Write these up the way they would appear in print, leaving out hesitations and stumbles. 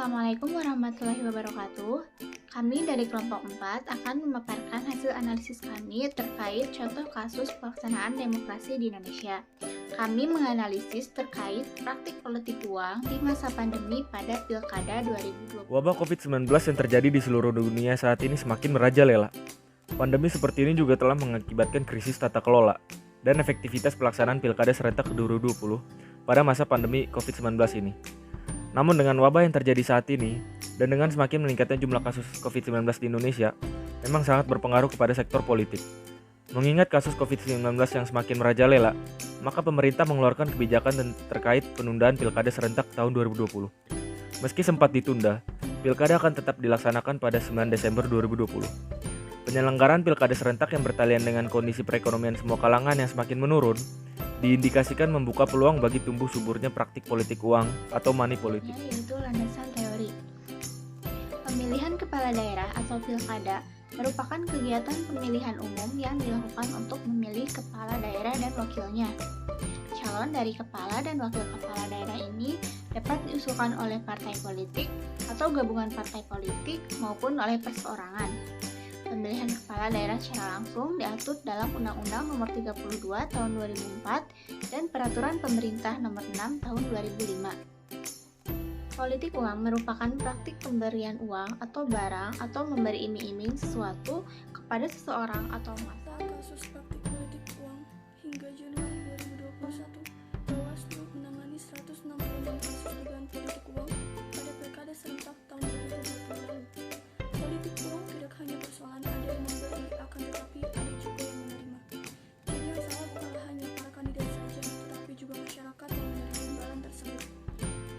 Assalamualaikum warahmatullahi wabarakatuh. Kami dari kelompok 4 akan memaparkan hasil analisis kami terkait contoh kasus pelaksanaan demokrasi di Indonesia. Kami menganalisis terkait praktik politik uang di masa pandemi pada Pilkada 2020. Wabah COVID-19 yang terjadi di seluruh dunia saat ini semakin merajalela. Pandemi seperti ini juga telah mengakibatkan krisis tata kelola dan efektivitas pelaksanaan Pilkada serentak 2020 pada masa pandemi COVID-19 ini. Namun dengan wabah yang terjadi saat ini, dan dengan semakin meningkatnya jumlah kasus COVID-19 di Indonesia, memang sangat berpengaruh kepada sektor politik. Mengingat kasus COVID-19 yang semakin merajalela, maka pemerintah mengeluarkan kebijakan terkait penundaan Pilkada serentak tahun 2020. Meski sempat ditunda, Pilkada akan tetap dilaksanakan pada 9 Desember 2020. Penyelenggaraan Pilkada serentak yang bertalian dengan kondisi perekonomian semua kalangan yang semakin menurun, diindikasikan membuka peluang bagi tumbuh suburnya praktik politik uang atau money politik. Yaitu landasan teori. Pemilihan kepala daerah atau pilkada merupakan kegiatan pemilihan umum yang dilakukan untuk memilih kepala daerah dan wakilnya. Calon dari kepala dan wakil kepala daerah ini dapat diusulkan oleh partai politik atau gabungan partai politik maupun oleh perseorangan. Pemilihan kepala daerah secara langsung diatur dalam Undang-Undang Nomor 32 Tahun 2004 dan Peraturan Pemerintah Nomor 6 Tahun 2005. Politik uang merupakan praktik pemberian uang atau barang atau memberi iming-iming sesuatu kepada seseorang atau massa. Kasus praktik politik uang hingga Januari 2021, Bawaslu menangani 166 kasus dugaan politik uang pada Pilkada serentak tahun 2020 lalu. Politik uang tidak hanya persoalan ada yang memberi, akan tetapi ada juga yang menerima. Jadi yang salah bukanlah hanya para kandidat saja, tetapi juga masyarakat yang menerima imbalan tersebut.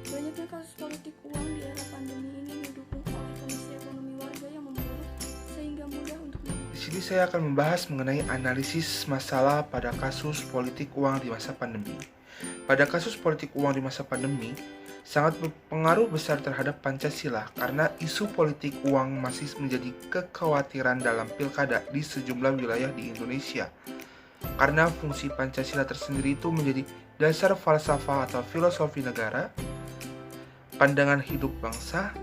Banyaknya kasus politik uang di era pandemi ini didukung oleh kondisi ekonomi warga yang memburuk, sehingga mudah untuk Di sini saya akan membahas mengenai analisis masalah pada kasus politik uang di masa pandemi. Pada kasus politik uang di masa pandemi, sangat berpengaruh besar terhadap Pancasila karena isu politik uang masih menjadi kekhawatiran dalam pilkada di sejumlah wilayah di Indonesia. Karena fungsi Pancasila tersendiri itu menjadi dasar falsafah atau filosofi negara, pandangan hidup bangsa,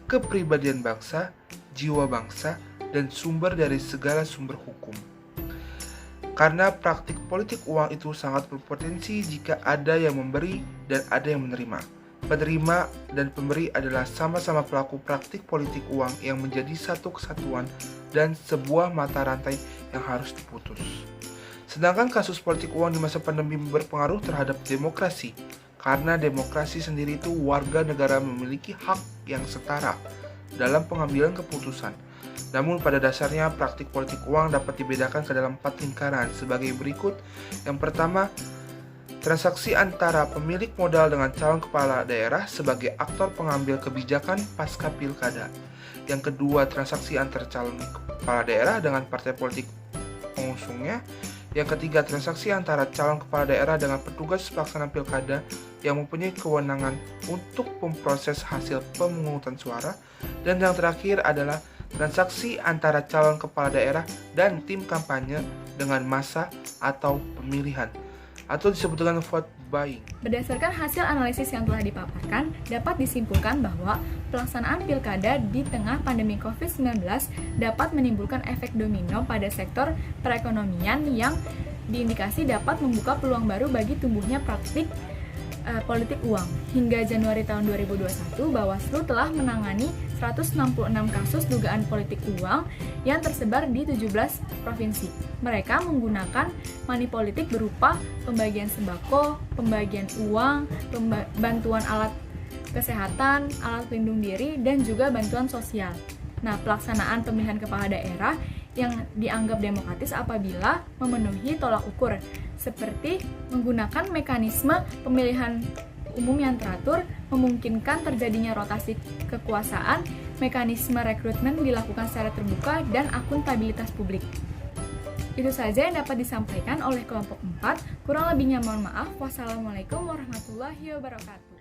kepribadian bangsa, jiwa bangsa, dan sumber dari segala sumber hukum. Karena praktik politik uang itu sangat berpotensi jika ada yang memberi dan ada yang menerima. Penerima dan pemberi adalah sama-sama pelaku praktik politik uang yang menjadi satu kesatuan dan sebuah mata rantai yang harus diputus. Sedangkan kasus politik uang di masa pandemi berpengaruh terhadap demokrasi, karena demokrasi sendiri itu warga negara memiliki hak yang setara dalam pengambilan keputusan. Namun pada dasarnya praktik politik uang dapat dibedakan ke dalam 4 lingkaran sebagai berikut. Yang pertama, transaksi antara pemilik modal dengan calon kepala daerah sebagai aktor pengambil kebijakan pasca pilkada. Yang kedua, transaksi antar calon kepala daerah dengan partai politik pengusungnya. Yang ketiga, transaksi antara calon kepala daerah dengan petugas pelaksana pilkada yang mempunyai kewenangan untuk memproses hasil pemungutan suara. Dan yang terakhir adalah transaksi antara calon kepala daerah dan tim kampanye dengan massa atau pemilihan, atau disebut dengan vote buying. Berdasarkan hasil analisis yang telah dipaparkan, dapat disimpulkan bahwa pelaksanaan pilkada di tengah pandemi COVID-19 dapat menimbulkan efek domino pada sektor perekonomian yang diindikasi dapat membuka peluang baru bagi tumbuhnya praktik politik uang. Hingga Januari tahun 2021, Bawaslu telah menangani 166 kasus dugaan politik uang yang tersebar di 17 provinsi. Mereka menggunakan money politik berupa pembagian sembako, pembagian uang, bantuan alat kesehatan, alat pelindung diri, dan juga bantuan sosial. Nah, pelaksanaan pemilihan kepala daerah yang dianggap demokratis apabila memenuhi tolak ukur, seperti menggunakan mekanisme pemilihan umum yang teratur, memungkinkan terjadinya rotasi kekuasaan, mekanisme rekrutmen dilakukan secara terbuka, dan akuntabilitas publik. Itu saja yang dapat disampaikan oleh kelompok 4. Kurang lebihnya mohon maaf. Wassalamualaikum warahmatullahi wabarakatuh.